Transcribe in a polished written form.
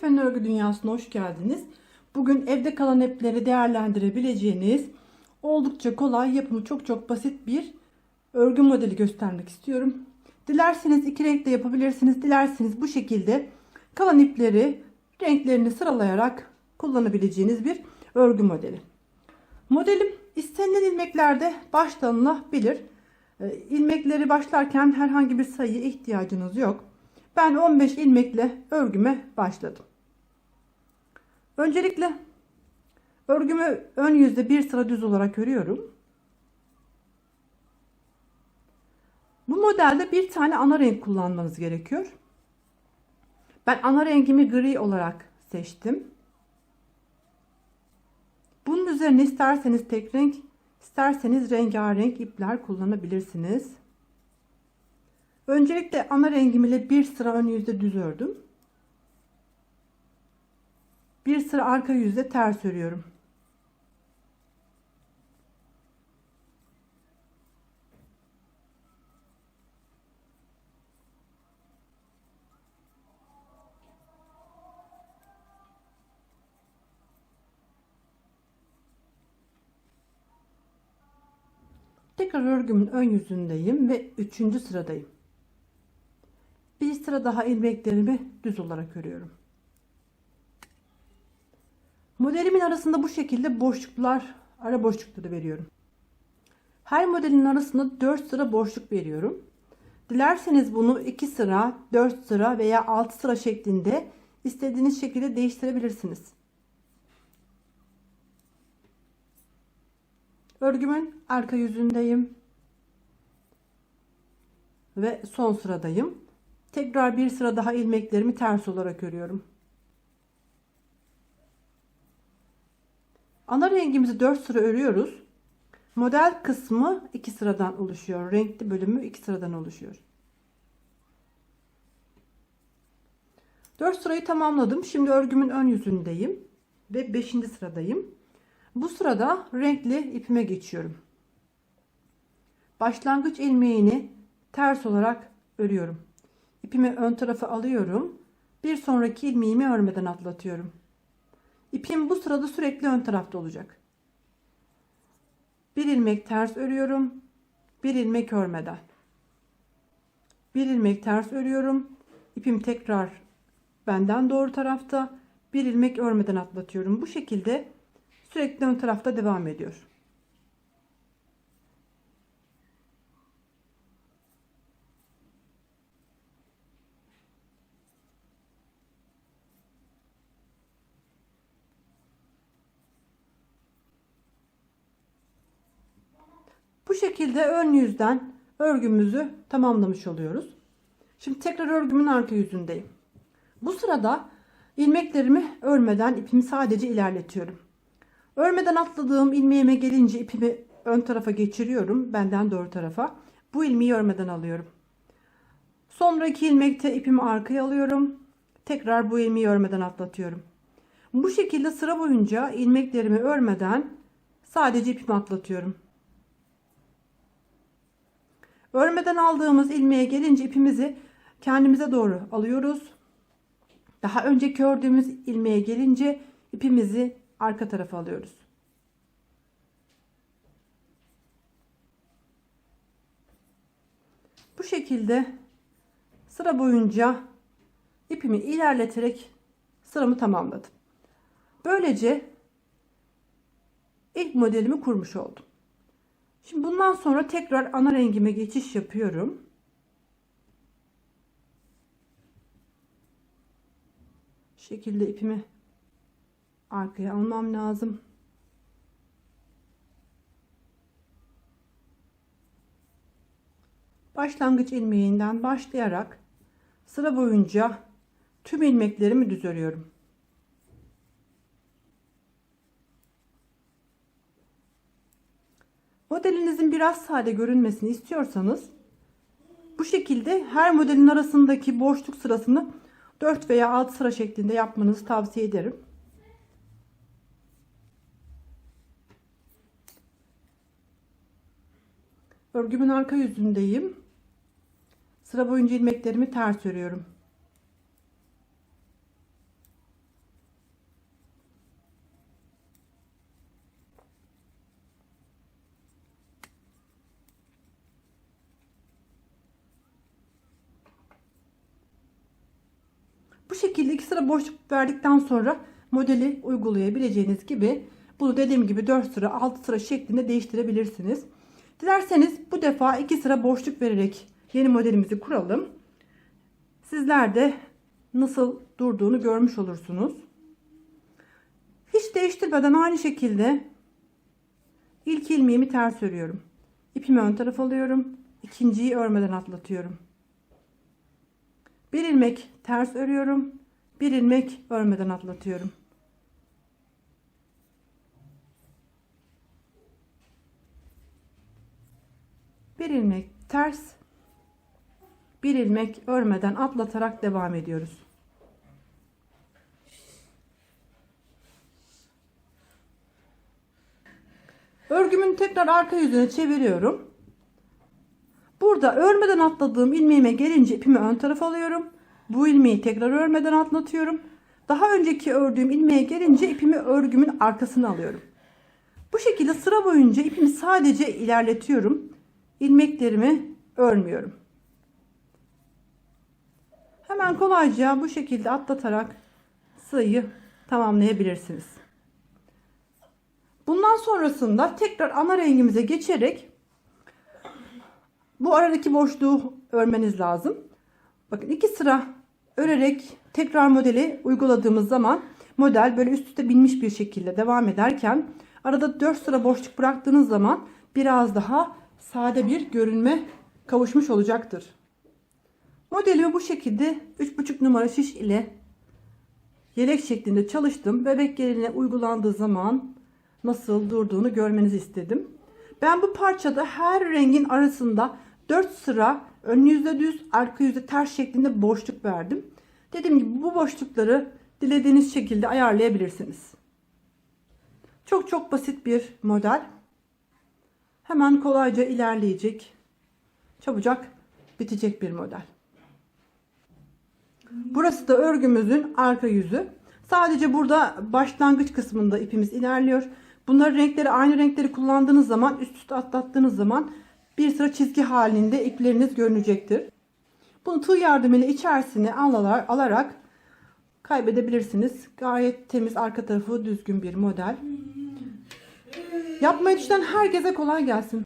Fen örgü dünyasına hoş geldiniz. Bugün evde kalan ipleri değerlendirebileceğiniz oldukça kolay, yapımı çok basit bir örgü modeli göstermek istiyorum. Dilerseniz iki renkte yapabilirsiniz. Dilerseniz bu şekilde kalan ipleri renklerini sıralayarak kullanabileceğiniz bir örgü modeli. Modelim istenilen ilmeklerde başlanılabilir. İlmekleri başlarken herhangi bir sayıya ihtiyacınız yok. Ben 15 ilmekle örgüme başladım. Öncelikle örgümü ön yüzde bir sıra düz olarak örüyorum. Bu modelde bir tane ana renk kullanmanız gerekiyor. Ben ana rengimi gri olarak seçtim. Bunun üzerine isterseniz tek renk, isterseniz rengarenk ipler kullanabilirsiniz. Öncelikle ana rengim ile bir sıra ön yüzde düz ördüm. Bir sıra arka yüzde ters örüyorum. Tekrar örgümün ön yüzündeyim ve 3. sıradayım. Bir sıra daha ilmeklerimi düz olarak örüyorum. Modelimin arasında bu şekilde boşluklar, ara boşlukları veriyorum. Her modelin arasında 4 sıra boşluk veriyorum. Dilerseniz bunu 2 sıra, 4 sıra veya 6 sıra şeklinde istediğiniz şekilde değiştirebilirsiniz. Örgümün arka yüzündeyim ve son sıradayım. Tekrar bir sıra daha ilmeklerimi ters olarak örüyorum. Ana rengimizi 4 sıra örüyoruz. Model kısmı 2 sıradan oluşuyor. Renkli bölümü 2 sıradan oluşuyor. 4 sırayı tamamladım. Şimdi örgümün ön yüzündeyim ve 5. sıradayım. Bu sırada renkli ipime geçiyorum. Başlangıç ilmeğini ters olarak örüyorum. İpimi ön tarafa alıyorum. Bir sonraki ilmeğimi örmeden atlatıyorum. İpim bu sırada sürekli ön tarafta olacak. Bir ilmek ters örüyorum. Bir ilmek örmeden. Bir ilmek ters örüyorum. İpim tekrar benden doğru tarafta. Bir ilmek örmeden atlatıyorum. Bu şekilde sürekli ön tarafta devam ediyor. Bu şekilde ön yüzden örgümüzü tamamlamış oluyoruz. Şimdi tekrar örgümün arka yüzündeyim. Bu sırada ilmeklerimi örmeden ipimi sadece ilerletiyorum. Örmeden atladığım ilmeğime gelince ipimi ön tarafa geçiriyorum. Benden doğru tarafa. Bu ilmeği örmeden alıyorum. Sonraki ilmekte ipimi arkaya alıyorum. Tekrar bu ilmeği örmeden atlatıyorum. Bu şekilde sıra boyunca ilmeklerimi örmeden sadece ipimi atlatıyorum. Örmeden aldığımız ilmeğe gelince ipimizi kendimize doğru alıyoruz. Daha önceki ördüğümüz ilmeğe gelince ipimizi arka tarafa alıyoruz. Bu şekilde sıra boyunca ipimi ilerleterek sıramı tamamladım. Böylece ilk modelimi kurmuş oldum. Şimdi bundan sonra tekrar ana rengime geçiş yapıyorum. Bu şekilde ipimi arkaya almam lazım. Başlangıç ilmeğinden başlayarak sıra boyunca tüm ilmeklerimi düz örüyorum. Modelinizin biraz sade görünmesini istiyorsanız bu şekilde her modelin arasındaki boşluk sırasını 4 veya 6 sıra şeklinde yapmanızı tavsiye ederim. Örgümün arka yüzündeyim. Sıra boyunca ilmeklerimi ters örüyorum. şekilde 2 sıra boşluk verdikten sonra modeli uygulayabileceğiniz gibi bunu dediğim gibi 4 sıra 6 sıra şeklinde değiştirebilirsiniz. Dilerseniz bu defa 2 sıra boşluk vererek yeni modelimizi kuralım. Sizler de nasıl durduğunu görmüş olursunuz. Hiç değiştirmeden aynı şekilde ilk ilmeğimi ters örüyorum. İpimi ön tarafa alıyorum. İkinciyi örmeden atlatıyorum. Bir ilmek ters örüyorum. Bir ilmek örmeden atlatıyorum. Bir ilmek ters, bir ilmek örmeden atlatarak devam ediyoruz. Örgümün tekrar arka yüzüne çeviriyorum. Burada örmeden atladığım ilmeğime gelince ipimi ön tarafa alıyorum. Bu ilmeği tekrar örmeden atlatıyorum. Daha önceki ördüğüm ilmeğe gelince ipimi örgümün arkasına alıyorum. Bu şekilde sıra boyunca ipimi sadece ilerletiyorum. İlmeklerimi örmüyorum. Hemen kolayca bu şekilde atlatarak sırayı tamamlayabilirsiniz. Bundan sonrasında tekrar ana rengimize geçerek bu aradaki boşluğu örmeniz lazım. Bakın 2 sıra örerek tekrar modeli uyguladığımız zaman model böyle üst üste binmiş bir şekilde devam ederken arada 4 sıra boşluk bıraktığınız zaman biraz daha sade bir görünme kavuşmuş olacaktır. Modelimi bu şekilde 3,5 numara şiş ile yelek şeklinde çalıştım. Bebek geline uygulandığı zaman nasıl durduğunu görmenizi istedim. Ben bu parçada her rengin arasında 4 sıra ön yüzde düz, arka yüzde ters şeklinde boşluk verdim. Dediğim gibi bu boşlukları dilediğiniz şekilde ayarlayabilirsiniz. Çok basit bir model. Hemen kolayca ilerleyecek, çabucak bitecek bir model. Burası da örgümüzün arka yüzü. Sadece burada başlangıç kısmında ipimiz ilerliyor. Bunların renkleri aynı renkleri kullandığınız zaman üst üste atlattığınız zaman bir sıra çizgi halinde ipleriniz görünecektir. Bunu tığ yardımıyla içerisine alarak kaybedebilirsiniz. Gayet temiz, arka tarafı düzgün bir model. Yapmayı düşünen herkese kolay gelsin.